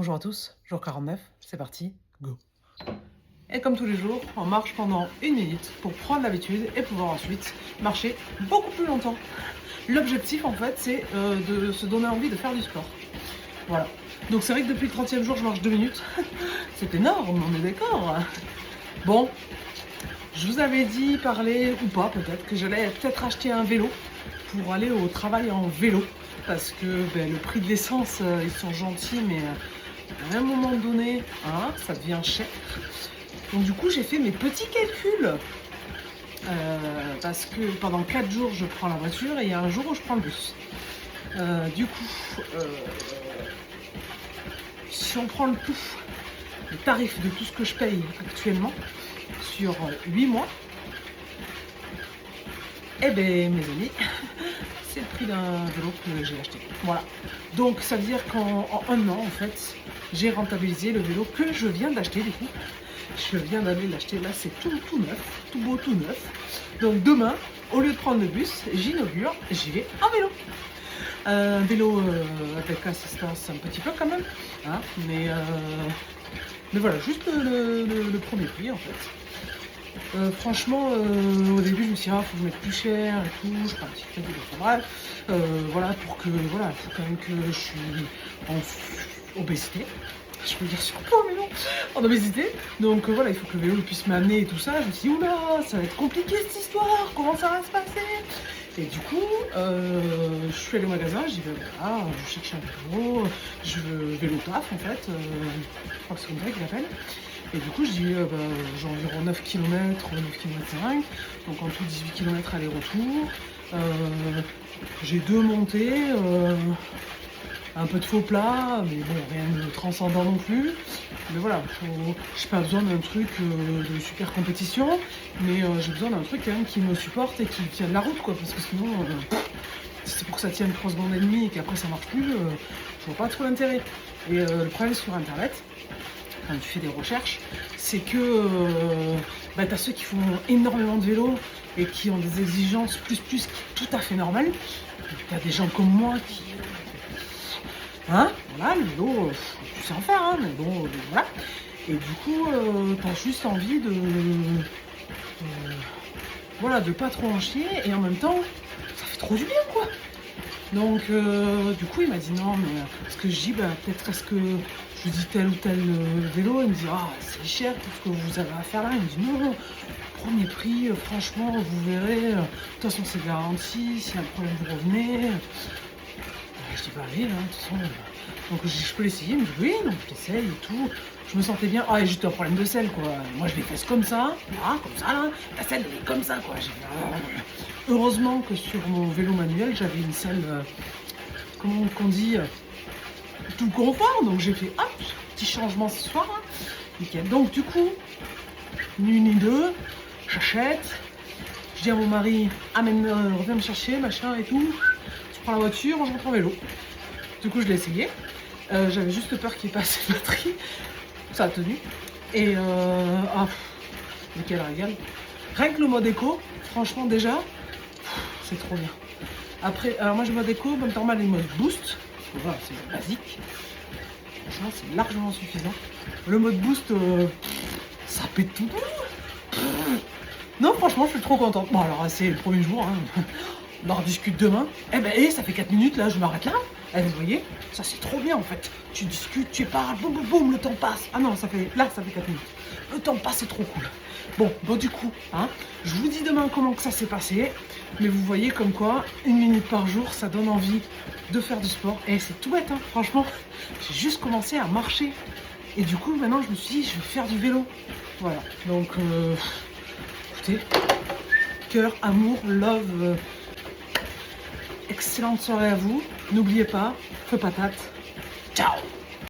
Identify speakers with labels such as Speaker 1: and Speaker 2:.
Speaker 1: Bonjour à tous, jour 49, c'est parti, go. Et comme tous les jours, on marche pendant 1 minute pour prendre l'habitude et pouvoir ensuite marcher beaucoup plus longtemps. L'objectif en fait c'est de se donner envie de faire du sport. Voilà. Donc c'est vrai que depuis le 30e jour je marche 2 minutes. C'est énorme, on est d'accord. Bon, je vous avais dit, parler ou pas peut-être, que j'allais peut-être acheter un vélo pour aller au travail en vélo. Parce que le prix de l'essence, ils sont gentils, mais à un moment donné, hein, ça devient cher. Donc du coup, j'ai fait mes petits calculs. Parce que pendant 4 jours, je prends la voiture et il y a un jour où je prends le bus. Du coup, si on prend le tout, le tarif de tout ce que je paye actuellement, sur 8 mois, eh ben mes amis, c'est le prix d'un vélo que j'ai acheté. Voilà. Donc ça veut dire qu'en un an, en fait, j'ai rentabilisé le vélo que je viens d'acheter du coup. Je viens d'aller l'acheter, là c'est tout neuf, tout beau, tout neuf. Donc demain, au lieu de prendre le bus, j'inaugure, j'y vais en vélo. Un vélo avec assistance un petit peu quand même, hein, mais voilà, juste le premier prix en fait. Franchement, au début je me suis dit, faut que je mette plus cher et tout, je prends un petit crédit, enfin bref, voilà, pour que, voilà, il faut quand même que je suis en obésité. Je peux dire surpoids, mais non, en obésité. Donc voilà, il faut que le vélo puisse m'amener et tout ça. Je me suis dit, oula, ça va être compliqué cette histoire, comment ça va se passer? Et du coup, je suis allée au magasin, j'ai dit, voilà, je cherche un vélo, je veux vélo taf en fait, je crois que c'est comme ça qu'il l'appelle. Et du coup, je dis, j'ai environ 9 km, 9,5 km, donc en tout 18 km aller-retour. J'ai 2 montées. Un peu de faux plat, mais bon, rien de transcendant non plus. Mais voilà, j'ai pas besoin d'un truc de super compétition, mais j'ai besoin d'un truc quand même qui me supporte et qui tienne la route, quoi, parce que sinon, si c'est pour que ça tienne 3 secondes et demie et qu'après ça marche plus, je vois pas trop l'intérêt. Et le problème sur internet, quand tu fais des recherches, c'est que t'as ceux qui font énormément de vélo et qui ont des exigences plus qui est tout à fait normal. T'as des gens comme moi qui hein, voilà, le vélo, tu sais en faire, hein, mais bon, voilà. Et du coup, t'as juste envie voilà, de pas trop en chier, et en même temps, ça fait trop du bien, quoi. Donc, du coup, il m'a dit non, mais parce que je dis, peut-être est-ce que je lui dis tel ou tel vélo, il me dit, c'est cher tout ce que vous avez à faire là. Il me dit, non, premier prix, franchement, vous verrez, de toute façon, c'est garanti, s'il y a un problème, vous revenez. Je dis, oui, hein, de toute façon. Donc je peux l'essayer, il me dit oui, donc je l'essaye et tout. Je me sentais bien. Ah, et juste un problème de selle, quoi. Moi, je les fesse comme ça, là. La selle, elle est comme ça, quoi. Heureusement que sur mon vélo manuel, j'avais une selle, comment on dit, tout confort. Donc j'ai fait, hop, petit changement ce soir, hein. Nickel. Donc du coup, ni deux, j'achète. Je dis à mon mari, reviens me chercher, machin et tout. Je prends la voiture, je rentre en vélo. Du coup, je l'ai essayé. J'avais juste peur qu'il passe la batterie. Ça a tenu. Et nickel régal. Rien que le mode éco, franchement déjà, c'est trop bien. Après, alors moi j'ai le mode éco, même normal et le mode boost. Voilà, c'est basique. Franchement, c'est largement suffisant. Le mode boost, ça pète tout. Non, franchement, je suis trop contente. Bon, alors c'est le premier jour, hein. On en rediscute demain. Ça fait 4 minutes là, je m'arrête là. Vous voyez, ça c'est trop bien en fait. Tu discutes, tu parles, boum boum boum, le temps passe. Ah non, ça fait 4 minutes. Le temps passe, c'est trop cool. Bon du coup, hein, je vous dis demain comment que ça s'est passé. Mais vous voyez comme quoi, 1 minute par jour, ça donne envie de faire du sport. Et c'est tout bête, hein, franchement. J'ai juste commencé à marcher. Et du coup, maintenant, je me suis dit, je vais faire du vélo. Voilà, donc, écoutez, cœur, amour, love. Excellente soirée à vous. N'oubliez pas, feu patate. Ciao!